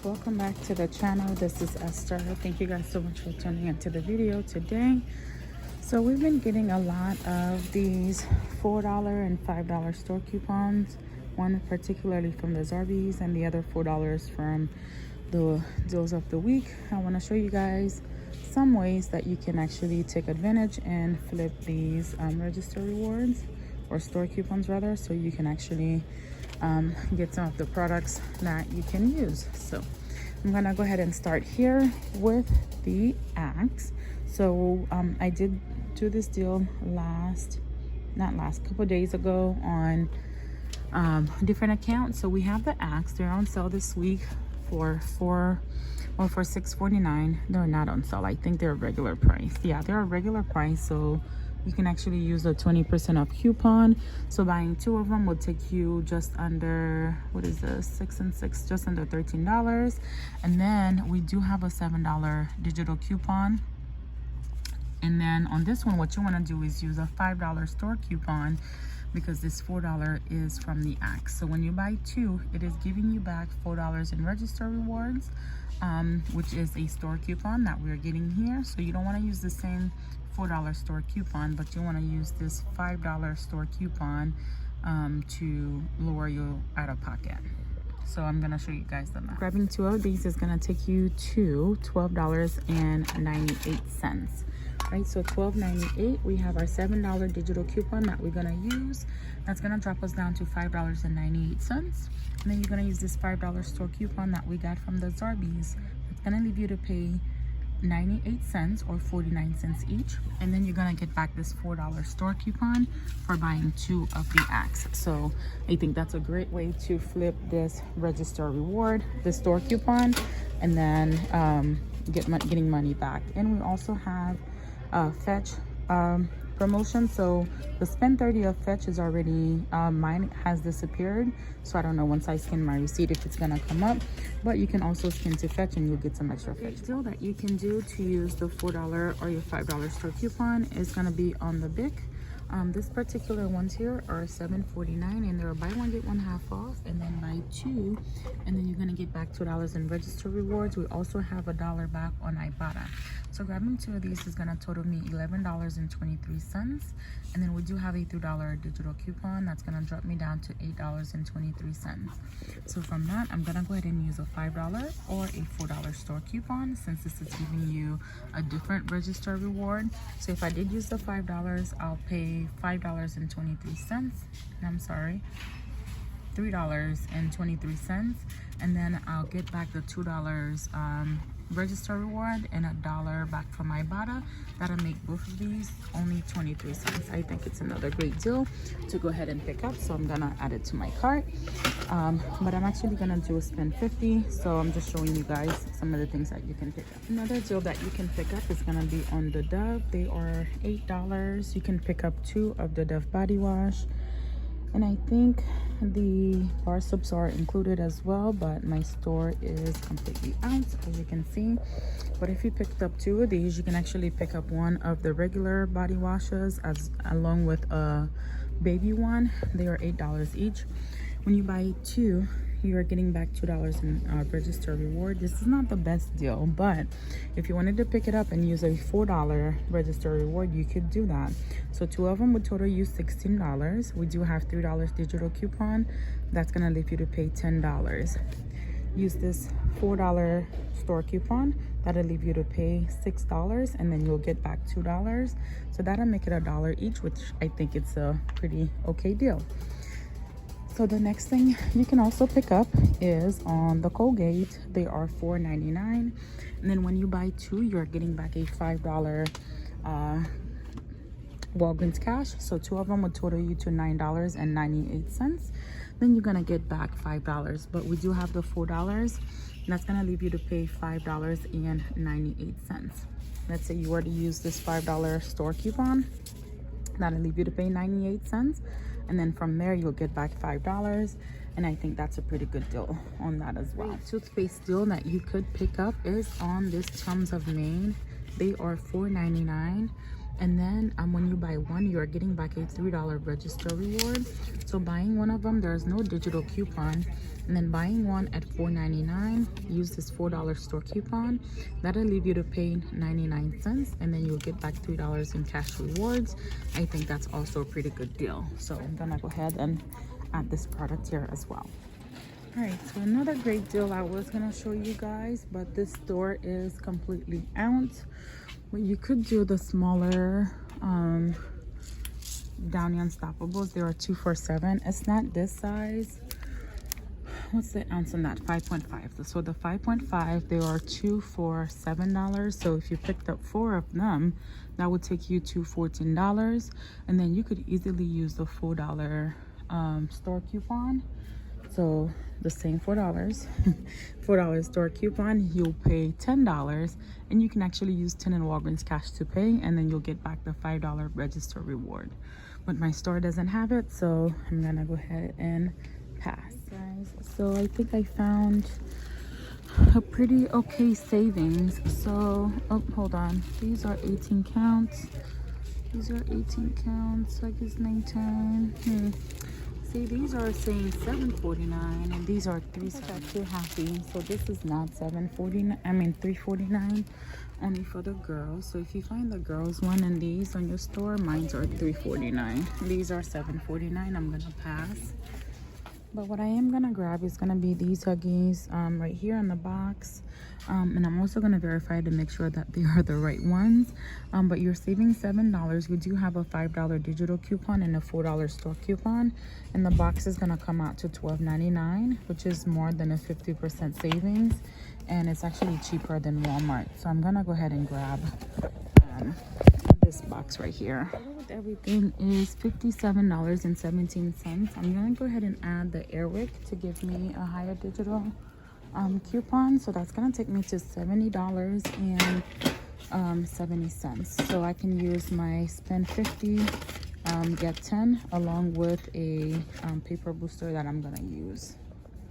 welcome back to the channel. This is Esther. Thank you guys so much for tuning into the video today. So we've been getting a lot of these $4 and $5 store coupons, one particularly from the Zarbies and the other $4 from the deals of the week. I want to show you guys some ways that you can actually take advantage and flip these register rewards, or store coupons rather, so you can actually get some of the products that you can use. So I'm gonna go ahead and start here with the Axe. So I did do this deal couple days ago on different accounts. So we have the Axe. They're on sale this week for $6.49. They're not on sale. I think they're regular price. Yeah, they're a regular price. So you can actually use a 20% off coupon. So buying 2 of them will take you just under, what is this, 6 and 6, just under $13. And then we do have a $7 digital coupon. And then on this one, what you want to do is use a $5 store coupon, because this $4 is from the Axe. So when you buy 2, it is giving you back $4 in register rewards, which is a store coupon that we're getting here. So you don't want to use the same $4 store coupon, but you want to use this $5 store coupon to lower your out of pocket. So I'm gonna show you guys the math. Grabbing 2 of these is gonna take you to $12.98. Right, so $12.98. We have our $7 digital coupon that we're gonna use. That's gonna drop us down to $5.98. And then you're gonna use this $5 store coupon that we got from the Zarbies. It's gonna leave you to pay 98 cents or 49 cents each, and then you're gonna get back this $4 store coupon for buying 2 of the Axe. So I think that's a great way to flip this register reward, the store coupon, and then getting money back. And we also have Fetch promotion. So the spend 30 of Fetch is already mine has disappeared, so I don't know once I scan my receipt if it's gonna come up, but you can also scan to Fetch and you'll get some extra Fetch. Deal that you can do to use the $4 or your $5 store coupon is gonna be on the BIC. This particular ones here are $7.49, and they're buy one get one half off, and then buy 2 and then you're gonna get back $2 in register rewards. We also have $1 back on Ibotta. So grabbing 2 of these is gonna total me $11.23, and then we do have a $3 digital coupon that's gonna drop me down to $8.23. So from that, I'm gonna go ahead and use a $5 or a $4 store coupon, since this is giving you a different register reward. So if I did use the $5, I'll pay $5.23. I'm sorry, $3.23, and then I'll get back the $2 register reward and $1 back from Ibotta. That'll make both of these only 23 cents. I think it's another great deal to go ahead and pick up, so I'm gonna add it to my cart. But I'm actually gonna do a spend 50, so I'm just showing you guys some of the things that you can pick up. Another deal that you can pick up is gonna be on the Dove. They are $8. You can pick up 2 of the Dove body wash, and I think the bar soaps are included as well, but my store is completely out, as you can see. But if you picked up 2 of these, you can actually pick up 1 of the regular body washes along with a baby one. They are $8 each. When you buy 2, you are getting back $2 in register reward. This is not the best deal, but if you wanted to pick it up and use a $4 register reward, you could do that. So 2 of them would total you $16. We do have $3 digital coupon. That's gonna leave you to pay $10. Use this $4 store coupon. That'll leave you to pay $6, and then you'll get back $2. So that'll make it $1 each, which I think it's a pretty okay deal. So the next thing you can also pick up is on the Colgate. They are $4.99, and then when you buy 2, you're getting back a $5 Walgreens cash. So 2 of them would total you to $9.98. Then you're gonna get back $5, but we do have the $4, and that's gonna leave you to pay $5.98. Let's say you were to use this $5 store coupon, that'll leave you to pay 98 cents. And then from there, you'll get back $5. And I think that's a pretty good deal on that as well. Toothpaste deal that you could pick up is on this Chums of Maine. They are $4.99. And then when you buy one, you're getting back a $3 register reward. So buying one of them, there's no digital coupon. And then buying one at $4.99, use this $4 store coupon. That'll leave you to pay 99 cents, and then you'll get back $3 in cash rewards. I think that's also a pretty good deal. So I'm gonna go ahead and add this product here as well. All right, so another great deal I was gonna show you guys, but this store is completely out. Well, you could do the smaller Downy Unstoppables. There are 2 for $7. It's not this size. What's the ounce on that? 5.5. So the 5.5, there are 2 for $7. So if you picked up 4 of them, that would take you to $14. And then you could easily use the $4 store coupon. So the same $4 $4 store coupon, you'll pay $10, and you can actually use 10 in Walgreens cash to pay, and then you'll get back the $5 register reward. But my store doesn't have it, so I'm gonna go ahead and pass, guys. So I think I found a pretty okay savings. So hold on, these are 18 counts. These are 18 counts, like it's 19. See, these are saying $7.49, and these are 3. I got too happy. So this is not $7.49. I mean $3.49, only for the girls. So if you find the girls one and these on your store, mine's are $3.49. These are $7.49. I'm gonna pass. But what I am gonna grab is gonna be these Huggies right here in the box. And I'm also gonna verify to make sure that they are the right ones. But you're saving $7. We do have a $5 digital coupon and a $4 store coupon, and the box is gonna come out to $12.99, which is more than a 50% savings, and it's actually cheaper than Walmart. So I'm gonna go ahead and grab this box right here. With everything is $57.17. I'm gonna go ahead and add the Airwick to give me a higher digital coupon. So that's gonna take me to $70.70. So I can use my spend 50, get 10, along with a paper booster that I'm gonna use.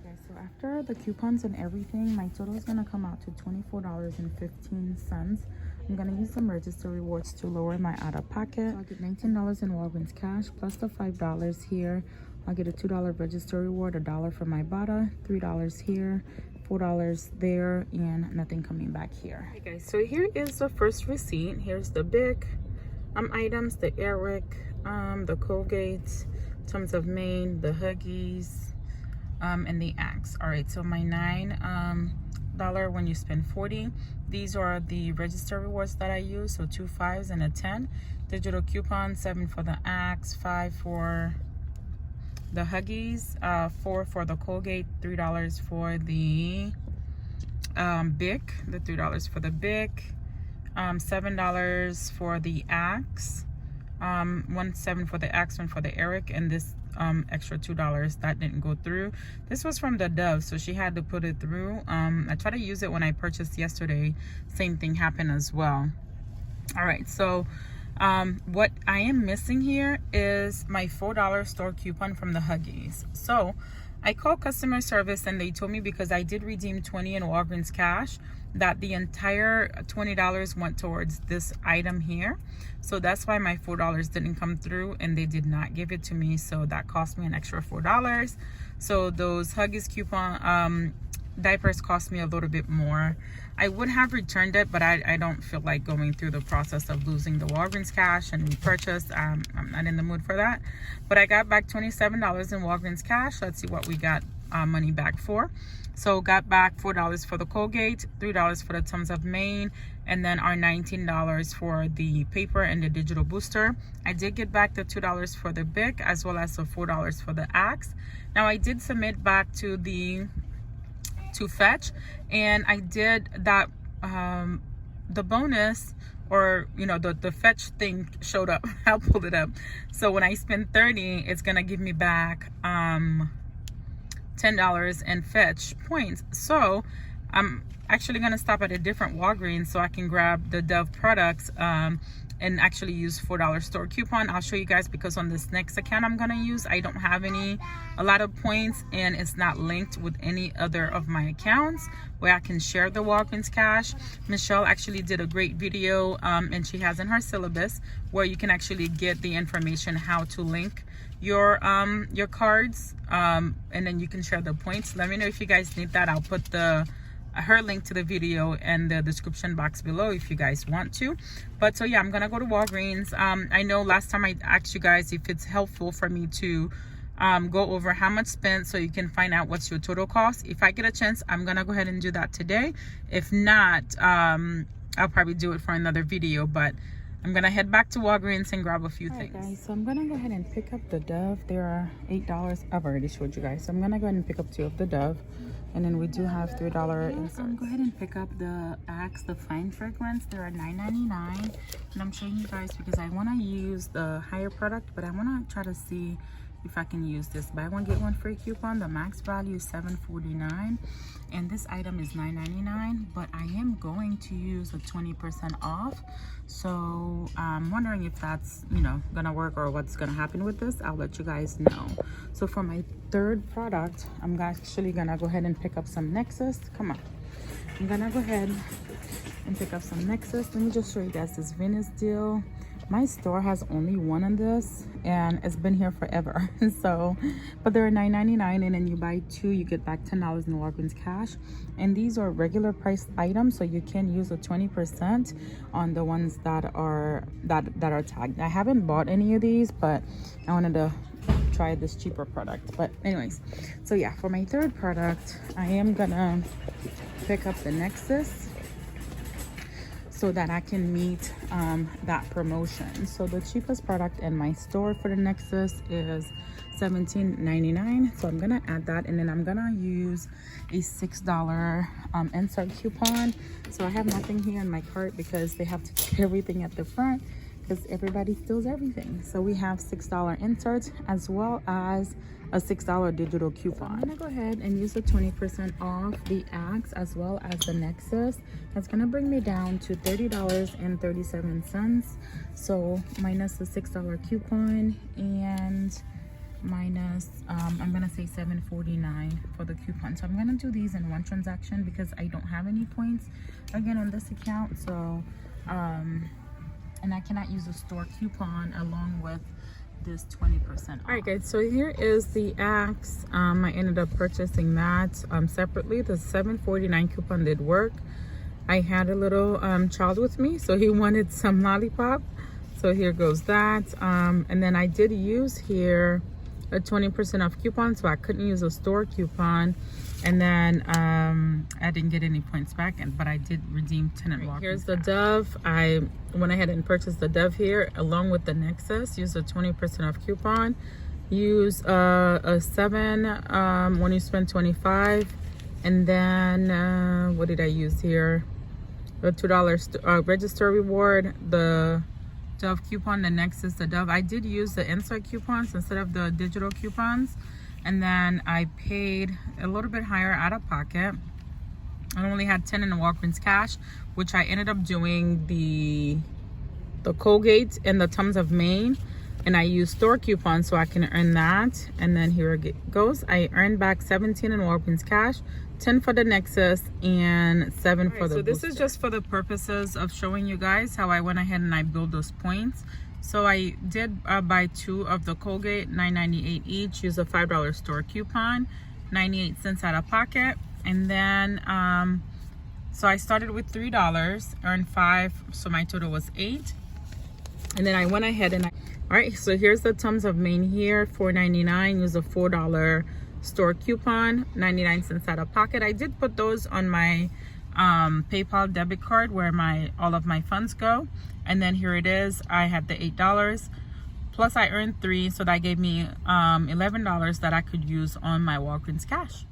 Okay, so after the coupons and everything, my total is gonna come out to $24.15. I'm gonna use some register rewards to lower my out-of-pocket. So I'll get $19 in Walgreens cash plus the $5 here. I'll get a $2 register reward, $1 for my Bada, $3 here, $4 there, and nothing coming back here. Okay guys, so here is the first receipt. Here's the big items, the Airwick, the Colgate, Tums of Maine, the Huggies, and the Axe. All right, so my $9 when you spend 40. These are the register rewards that I use, so 2 5s and a 10. Digital coupon, 7 for the Axe, 5 for the Huggies, 4 for the Colgate, $3 for the Bic, the $3 for the Bic, $7 for the Axe, 7 for the Axe, 1 for the Airwick, and this extra $2 that didn't go through. This was from the Dove, so she had to put it through. I tried to use it when I purchased yesterday. Same thing happened as well. All right, so what I am missing here is my $4 store coupon from the Huggies. So I called customer service, and they told me because I did redeem 20 in Walgreens cash, that the entire $20 went towards this item here. So that's why my $4 didn't come through, and they did not give it to me. So that cost me an extra $4. So those Huggies coupon diapers cost me a little bit more. I would have returned it, but I don't feel like going through the process of losing the Walgreens cash and repurchase. I'm not in the mood for that. But I got back $27 in Walgreens cash. Let's see what we got money back for. So got back $4 for the Colgate, $3 for the Tums of Maine, and then our $19 for the paper and the digital booster. I did get back the $2 for the Bic, as well as the $4 for the Axe. Now I did submit back to Fetch, and I did that. The bonus, or the Fetch thing showed up. I'll pull it up. So when I spend 30, it's gonna give me back $10 in Fetch points. So I'm actually gonna stop at a different Walgreens so I can grab the Dove products and actually use $4 store coupon. I'll show you guys, because on this next account I'm gonna use, I don't have a lot of points, and it's not linked with any other of my accounts where I can share the Walgreens cash. Michelle actually did a great video, and she has in her syllabus where you can actually get the information how to link your cards, and then you can share the points. Let me know if you guys need that. I'll put her link to the video in the description box below if you guys want to. But so yeah, I'm gonna go to Walgreens. I know last time I asked you guys if it's helpful for me to go over how much spent so you can find out what's your total cost. If I get a chance, I'm gonna go ahead and do that today. If not, I'll probably do it for another video. But I'm gonna head back to Walgreens and grab a few things. Guys, so I'm gonna go ahead and pick up the Dove. There are $8. I've already showed you guys. So I'm gonna go ahead and pick up 2 of the Dove. And then we do have $3 inserts. Go ahead and pick up the Axe, the Fine Fragrance. They're at $9.99. And I'm showing you guys because I want to use the higher product, but I want to try to see if I can use this buy one get one free coupon. The max value is $7.49, and this item is $9.99, but I am going to use a 20% off. So I'm wondering if that's, you know, gonna work or what's gonna happen with this. I'll let you guys know. So for my third product, I'm actually gonna go ahead and pick up some Nexus. Come on, I'm gonna go ahead and pick up some Nexus. Let me just show you guys this Venus deal. My store has only one on this, and it's been here forever. So, but they're $9.99, and then you buy 2, you get back $10 in Walgreens cash. And these are regular priced items, so you can use a 20% on the ones that are tagged. I haven't bought any of these, but I wanted to try this cheaper product. But anyways, so yeah, for my third product, I am gonna pick up the Nexus so that I can meet that promotion. So the cheapest product in my store for the Nexus is $17.99. So I'm gonna add that, and then I'm gonna use a $6 insert coupon. So I have nothing here in my cart because they have to keep everything at the front because everybody steals everything. So we have $6 inserts as well as a $6 digital coupon. I'm gonna go ahead and use the 20% off the Axe as well as the Nexus. That's gonna bring me down to $30.37. So minus the $6 coupon and minus I'm gonna say $7.49 for the coupon. So I'm gonna do these in one transaction because I don't have any points again on this account. So and I cannot use a store coupon along with this 20% off. All right guys, so here is the Axe. I ended up purchasing that separately. The $7.49 coupon did work. I had a little child with me, so he wanted some lollipop, so here goes that. And then I did use here a 20% off coupon, so I couldn't use a store coupon. And then I didn't get any points back, but I did redeem tenant walk. Here's the Dove. I went ahead and purchased the Dove here along with the Nexus. Use a 20% off coupon. Use a 7 when you spend 25. And then what did I use here? The $2 register reward, the Dove coupon, the Nexus, the Dove. I did use the insert coupons instead of the digital coupons. And then I paid a little bit higher out of pocket. I only had 10 in the Walgreens cash, which I ended up doing the Colgate and the Tums of Maine. And I used store coupons so I can earn that. And then here it goes. I earned back 17 in Walgreens cash, 10 for the Nexus, and 7 for the So this is just for the purposes of showing you guys how I went ahead and I built those points. So I did buy 2 of the Colgate, $9.98 each. Use a $5 store coupon, 98 cents out of pocket. And then, so I started with $3, earned 5, so my total was 8. And then I went ahead and all right, so here's the Tums of Maine here, $4.99. Use a $4 store coupon, 99 cents out of pocket. I did put those on my PayPal debit card where all of my funds go. And then here it is. I had the $8 plus I earned 3, so that gave me $11 that I could use on my Walgreens cash.